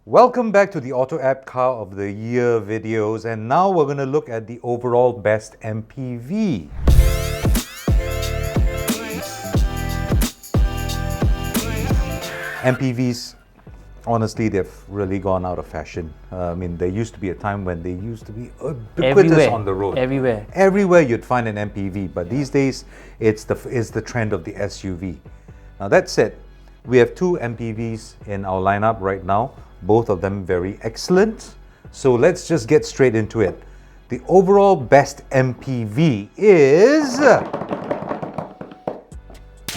Welcome back to the AutoApp Car of the Year videos, and now we're going to look at the overall best MPV. MPVs, honestly, they've really gone out of fashion. I mean, there used to be a time when they used to be ubiquitous on the road. Everywhere you'd find an MPV, but these days it's the trend of the SUV. Now that said, we have two MPVs in our lineup right now, both of them very excellent. So let's just get straight into it. The overall best MPV is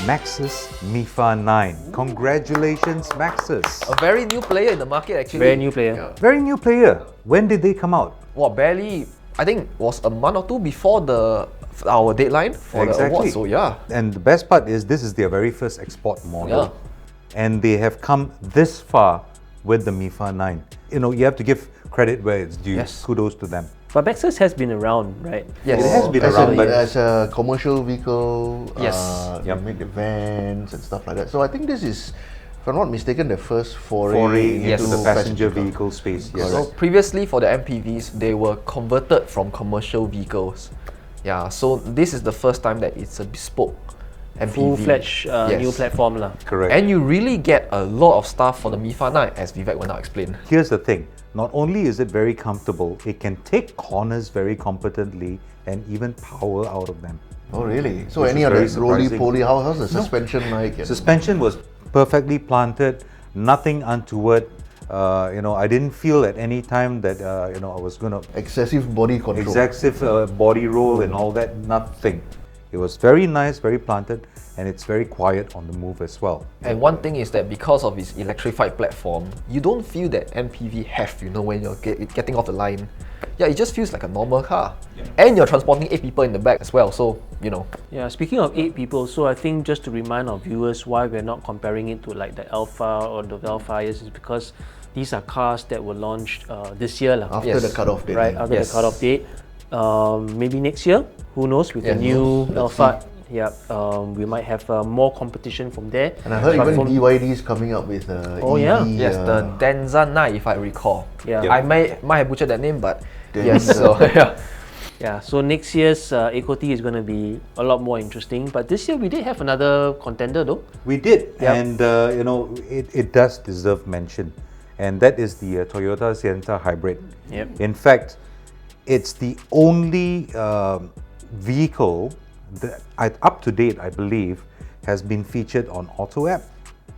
Maxus MIFA 9. Congratulations, Maxus. A very new player in the market, actually. Very new player. Yeah. Very new player. When did they come out? Well, barely, I think was a month or two before our deadline for the award. So yeah. And the best part is this is their very first export model. Yeah. And they have come this far with the MIFA 9. You know, you have to give credit where it's due. Yes. Kudos to them. But Maxus has been around, right? Yes. It has been around, but as a commercial vehicle, Yes. they make the vans and stuff like that. So I think this is, if I'm not mistaken, the first foray into Yes. the passenger vehicle space. Yes. So previously for the MPVs, they were converted from commercial vehicles. Yeah, so this is the first time that it's a bespoke MPV. Full-fledged Yes. new platform lah. Correct. And you really get a lot of stuff for the MIFA 9, as Vivek will now explain. Here's the thing. Not only is it very comfortable, it can take corners very competently and even power out of them. Oh really? So Which any is other very surprising. roly-poly, how's the suspension like? And Suspension was perfectly planted, nothing untoward. I didn't feel at any time that I was going to excessive body control. excessive body roll and all that. Nothing. It was very nice, very planted, and it's very quiet on the move as well. And one thing is that because of its electrified platform, you don't feel that MPV heft, when you're getting off the line. Yeah, it just feels like a normal car. Yeah. And you're transporting 8 people in the back as well, so, Yeah, speaking of 8 people, so I think just to remind our viewers why we're not comparing it to like the Alpha or the Velfire's is because these are cars that were launched this year. After the cutoff date. Right, after the cutoff date. Maybe next year, who knows, with the new Alpha. Yeah, we might have more competition from there. And I heard even BYD is coming up with EV. Yes, the Denza 9, if I recall. Yeah. I might have butchered that name, but Denza. yes. So yeah. Yeah, so next year's ACOTY is going to be a lot more interesting. But this year we did have another contender though. We did, Yep. and it does deserve mention, and that is the Toyota Sienta hybrid. Yep. In fact, it's the only vehicle that, up to date, I believe, has been featured on AutoApp,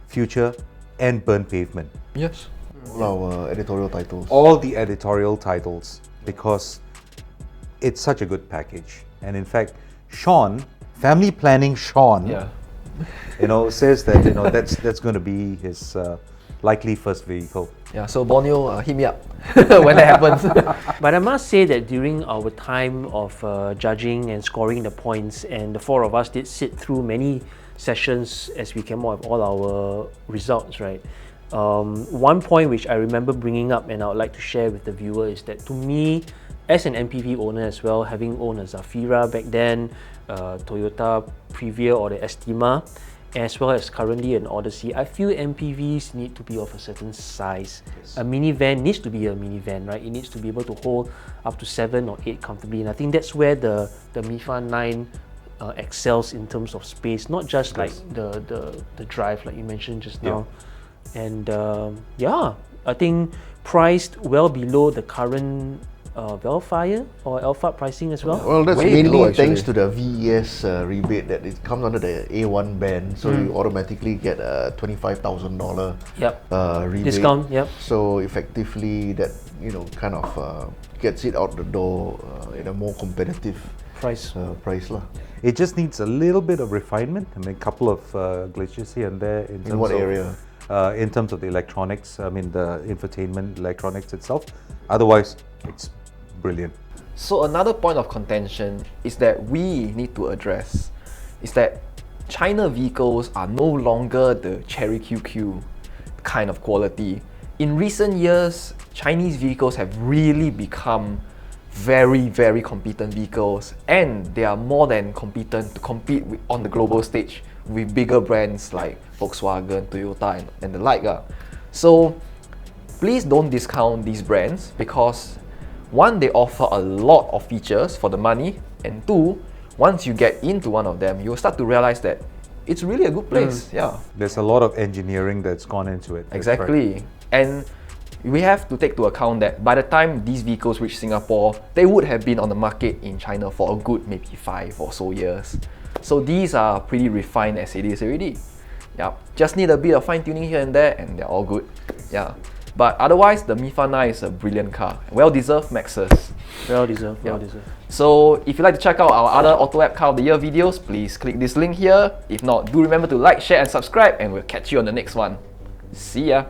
Future, and Burn Pavement. Yes. All our editorial titles. All the editorial titles, because it's such a good package. And in fact, Sean, family planning Sean, Yeah. says that that's going to be his likely first vehicle. Yeah. So Borneo, hit me up when that happens. But I must say that during our time of judging and scoring the points, and the 4 of us did sit through many sessions as we came out with all our results, right? One point which I remember bringing up and I would like to share with the viewer is that to me, as an MPV owner as well, having owned a Zafira back then, Toyota Previa or the Estima, as well as currently an Odyssey, I feel MPVs need to be of a certain size. Yes. A minivan needs to be a minivan, right? It needs to be able to hold up to 7 or 8 comfortably, and I think that's where the MIFA 9 excels in terms of space, not just like the drive, like you mentioned just now. And I think priced well below the current Velfire or Alphard pricing as well. Well, that's Way mainly below, thanks to the VES rebate that it comes under the A1 band, so you automatically get a $25,000 rebate. Discount, yep. So effectively, that kind of gets it out the door in a more competitive Price. price lah. It just needs a little bit of refinement. I mean, a couple of glitches here and there in terms In what of, area? In terms of the electronics, I mean the infotainment electronics itself. Otherwise, it's brilliant. So another point of contention is that we need to address is that China vehicles are no longer the Cherry QQ kind of quality. In recent years, Chinese vehicles have really become very, very competent vehicles, and they are more than competent to compete on the global stage with bigger brands like Volkswagen, Toyota, and the like. So please don't discount these brands because one, they offer a lot of features for the money, and two, once you get into one of them, you'll start to realize that it's really a good place. Yeah. There's a lot of engineering that's gone into it. Exactly. Right. And we have to take into account that by the time these vehicles reach Singapore, they would have been on the market in China for a good maybe 5 or so years. So these are pretty refined as it is already. Yeah. Just need a bit of fine tuning here and there and they're all good. Yeah. But otherwise, the MIFA 9 is a brilliant car. Well-deserved Maxus. Well-deserved, yeah. well-deserved. So if you'd like to check out our other AutoApp Car of the Year videos, please click this link here. If not, do remember to like, share and subscribe, and we'll catch you on the next one. See ya!